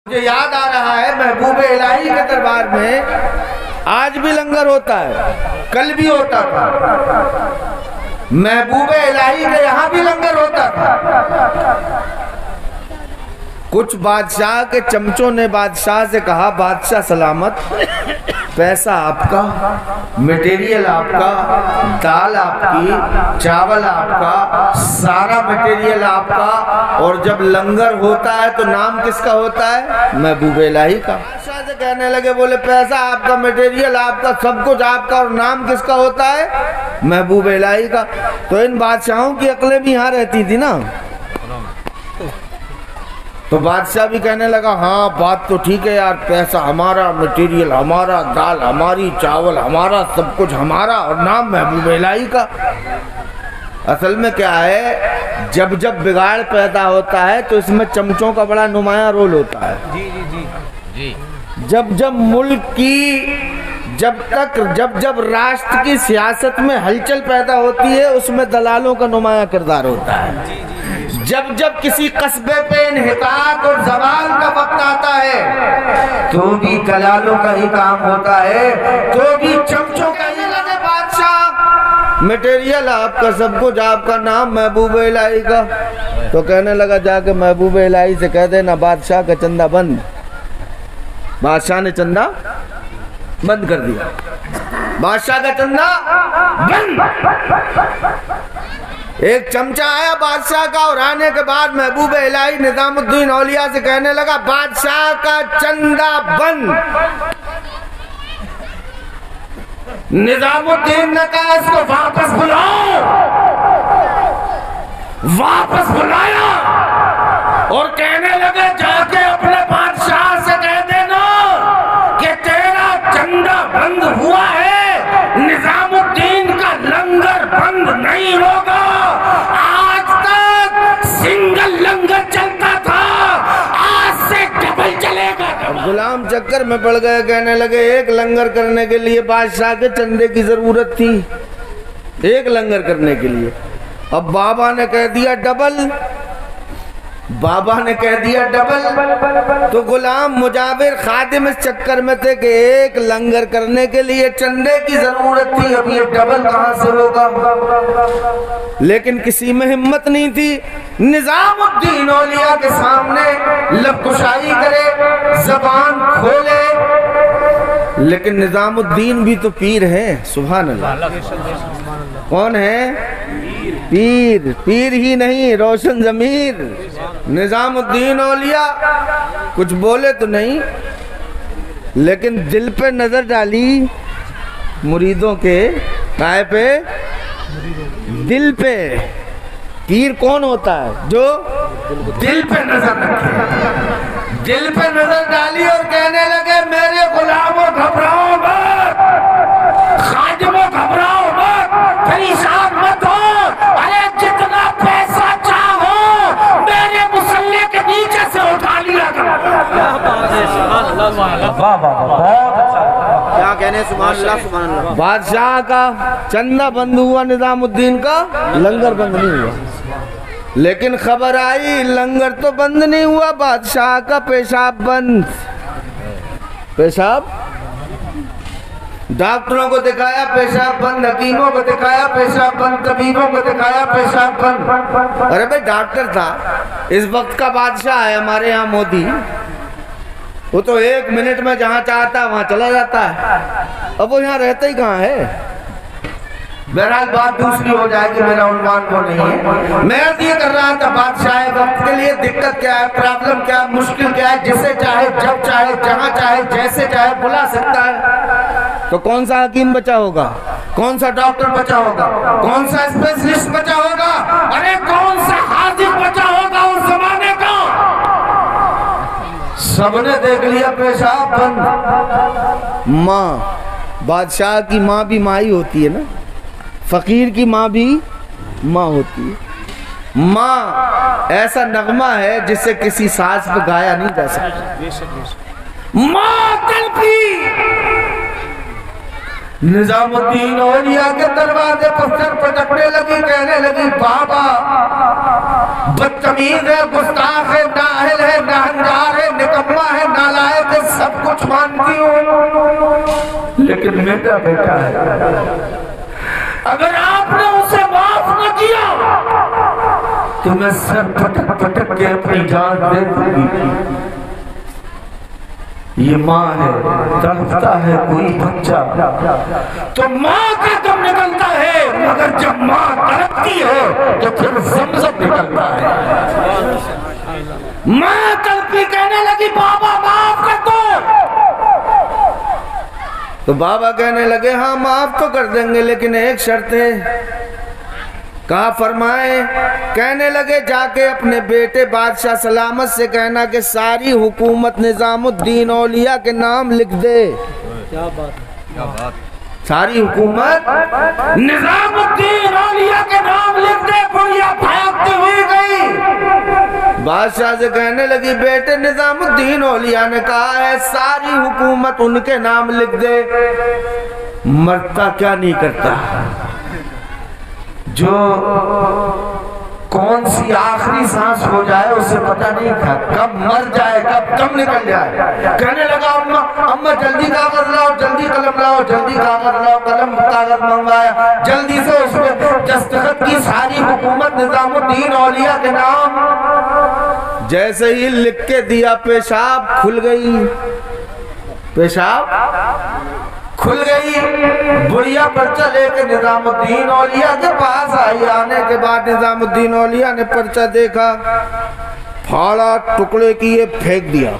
मुझे याद आ रहा है महबूब इलाही के दरबार में आज भी लंगर होता है, कल भी होता था। महबूब इलाही के यहाँ भी लंगर होता था। कुछ बादशाह के चमचों ने बादशाह से कहा, बादशाह सलामत, पैसा आपका, मटेरियल आपका, दाल आपकी, चावल आपका, सारा मटेरियल आपका, और जब लंगर होता है तो नाम किसका होता है? महबूब इलाही का। बादशाह से कहने लगे, बोले पैसा आपका, मटेरियल आपका, सब कुछ आपका, और नाम किसका होता है? महबूब इलाही का। तो इन बादशाहों की अकलें भी यहाँ रहती थी ना। तो बादशाह भी कहने लगा, हाँ बात तो ठीक है यार, पैसा हमारा, मटेरियल हमारा, दाल हमारी, चावल हमारा, सब कुछ हमारा, और नाम महबूब इलाही का। असल में क्या है, जब जब बिगाड़ पैदा होता है तो इसमें चमचों का बड़ा नुमाया रोल होता है। जी जी जी जी। जब जब मुल्क की, जब जब राष्ट्र की सियासत में हलचल पैदा होती है, उसमें दलालों का नुमाया किरदार होता है। जब जब किसी कस्बे पे इन्हितात और जवाल का वक्त आता है तो भी दलालों का ही काम होता है, तो भी चमचों का ही लगे। बादशाह, मटेरियल आपका, सब कुछ आपका, नाम महबूब इलाही का। तो कहने लगा, जाके महबूब इलाही से कह देना बादशाह का चंदा बंद। बादशाह ने चंदा बंद कर दिया। बादशाह का चंदा बंद। एक चमचा आया बादशाह का, और आने के बाद महबूब इलाही निजामुद्दीन औलिया से कहने लगा, बादशाह का चंदा बंद। निजामुद्दीन ने कहा, इसको वापस बुलाओ। वापस बुलाया और कहने लगे, जाके अपने बादशाह से कह देना कि तेरा चंदा बंद हुआ है, निजामुद्दीन का लंगर बंद नहीं होगा। आज तक सिंगल लंगर चलता था, आज से डबल चलेगा। गुलाम चक्कर में पड़ गए, कहने लगे, एक लंगर करने के लिए बादशाह के चंदे की जरूरत थी, एक लंगर करने के लिए। अब बाबा ने कह दिया डबल, बाबा ने कह दिया डबल, तो गुलाम मुजाबिर खादिम इस चक्कर में थे कि एक लंगर करने के लिए चंदे की जरूरत थी, अब ये डबल कहां से होगा। लेकिन किसी में हिम्मत नहीं थी निजामुद्दीन औलिया के सामने लबकुशाई करे, जबान खोले। लेकिन निजामुद्दीन भी तो पीर है, सुभान अल्लाह। कौन है? पीर। पीर ही नहीं, रोशन जमीर निजामुद्दीन औलिया। कुछ बोले तो नहीं, लेकिन दिल पे नजर डाली मुरीदों के। काय पे? दिल पे। पीर कौन होता है? जो दिल पे नजर रखे। दिल पे नजर डाली और कहने लगे, मेरे गुलामों घबराओ मत, खादिमों घबराओ मत, परेशान मत हो। अरे जितना पैसा चाहो मेरे मुसल्ले के नीचे से उठा लिया करो। क्या कहने, सुभान अल्लाह, सुभान अल्लाह। बादशाह का चंदा बंद हुआ, निजामुद्दीन का लंगर बंद नहीं हुआ। लेकिन खबर आई, लंगर तो बंद नहीं हुआ, बादशाह का पेशाब बंद। पेशाब, डॉक्टरों को दिखाया पेशाब बंद, हकीमों को दिखाया पेशाब बंद, तबीबों को दिखाया पेशाब बंद। अरे भाई डॉक्टर था, इस वक्त का बादशाह है हमारे यहाँ मोदी, वो तो 1 मिनट में जहाँ चाहता है वहाँ चला जाता है। अब वो यहाँ रहता ही कहाँ है। बहरहाल बात दूसरी हो जाएगी, मेरा उन्वान वो नहीं है। मैं ये कर रहा था, बादशाह वक्त के लिए दिक्कत क्या है, प्रॉब्लम क्या है, मुश्किल क्या है, जिसे चाहे, जब चाहे, जहाँ चाहे, जैसे चाहे बुला सकता है। तो कौन सा हकीम बचा होगा, कौन सा डॉक्टर बचा होगा, कौन सा स्पेशलिस्ट बचा होगा, अरे कौन सा हाजिर बचा होगा उस जमाने का? सबने देख लिया पेशाब बंद। माँ, बादशाह की माँ भी माँ ही होती है ना, फकीर की माँ भी माँ होती है। माँ ऐसा नगमा है जिससे किसी साज पे गाया नहीं जा सकता। माँ तड़पी। निजामुद्दीन औलिया के दरवाजे पर सर पटकने लगी, कहने लगी, बाबा बदतमीज है, गुस्ताख है, नाअहल है, नाहंजार है, निकम्मा है, कुछ मानती हूँ, लेकिन मेरा बेटा है, अगर आपने उसे माफ न किया तो मैं सर पटक पटक के अपनी जान दे दूंगी। ये माँ है, तड़पता है कोई बच्चा तो माँ का दम निकलता है, मगर जब माँ तड़पती है तो फिर ज़मज़म निकलता है। माँ तड़पी कहने लगी बाबा माफ कर दो, तो बाबा कहने लगे हाँ माफ तो कर देंगे, लेकिन एक शर्त है। कहा फरमाए? कहने लगे जाके अपने बेटे बादशाह सलामत से कहना कि सारी हुकूमत निजामुद्दीन औलिया के नाम लिख दे। क्या बात, क्या बात। सारी हुकूमत निजामुद्दीन औलिया के नाम लिख दे। बुढ़िया भागती हुई गई, बादशाह से कहने लगी बेटे निजामुद्दीन औलिया ने कहा है सारी हुकूमत उनके नाम लिख दे। मरता क्या नहीं करता, जो कौन सी आखिरी सांस हो जाए उसे पता नहीं था, कब मर जाए कब दम निकल जाए। कहने लगा अम्मा अम्मा जल्दी कागज लाओ, जल्दी कलम लाओ, जल्दी कागज लाओ। कलम कागज मंगवाया, जल्दी से उसमें दस्तखत की सारी हुकूमत निजामुद्दीन औलिया के नाम। जैसे ही लिख के दिया पेशाब खुल गई, पेशाब खुल गई। बुढ़िया पर्चा लेके निजामुद्दीन औलिया के पास आई। आने के बाद निजामुद्दीन औलिया ने पर्चा देखा, फाड़ा, टुकड़े किए, फेंक दिया।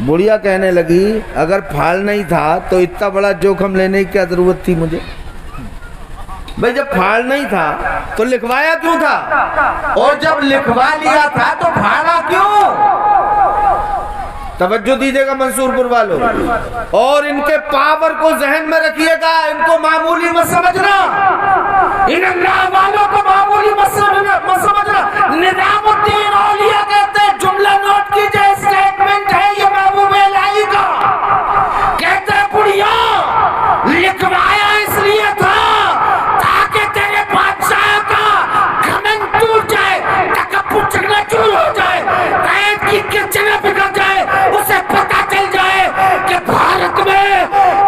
बुढ़िया कहने लगी अगर फाड़ना ही था तो इतना बड़ा जोखम लेने की क्या जरूरत थी मुझे? भाई जब फाड़ना ही था तो लिखवाया क्यों था, और जब लिखवा लिया था तो फाड़ा क्यों? तवज्जो दीजिएगा मंसूरपुर वालों, और इनके पावर को जहन में रखिएगा। इनको मामूली मत समझना, इन अल्लाह वालों को मामूली मत समझना। निजामुद्दीन औलिया कहते हैं, जुमला नोट कीजिए, स्टेटमेंट है ये महबूब इलाही का। कहते हैं बुढ़िया लिखवाया इसलिए था ताकि तेरे बादशाह का घमंड टूट जाए, तकब्बुर चकनाचूर हो जाए, कैद की किचन बिगड़ जाए, उसे पता चल जाए कि भारत में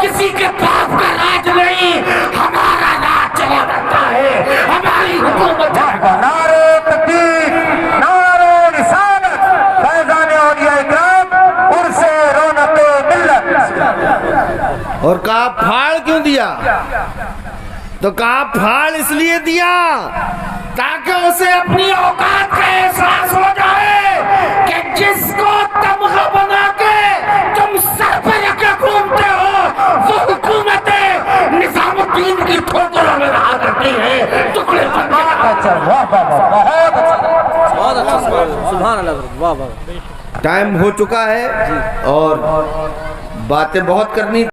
किसी के बाप का राज नहीं, हमारा राज चला रहता है, हमारी हुकूमत। नारे तकबीर, नारे रिसालत, फैज़ान औलिया इकराम, उर्से रौनक़े मिल्लत। और कहा फाड़ क्यों दिया? तो कहा फाड़ इसलिए दिया ताकि उसे अपनी औकात का एहसास हो जाए कि जिसको तमगा बना के तुम सर पर रखे घूमते हो वो हुकूमत निजामुद्दीन की ठोकरों में रहा करती है, टुकड़े पर। बहुत अच्छा, सुभान अल्लाह, वाह वाह। टाइम हो चुका है और बातें बहुत करनी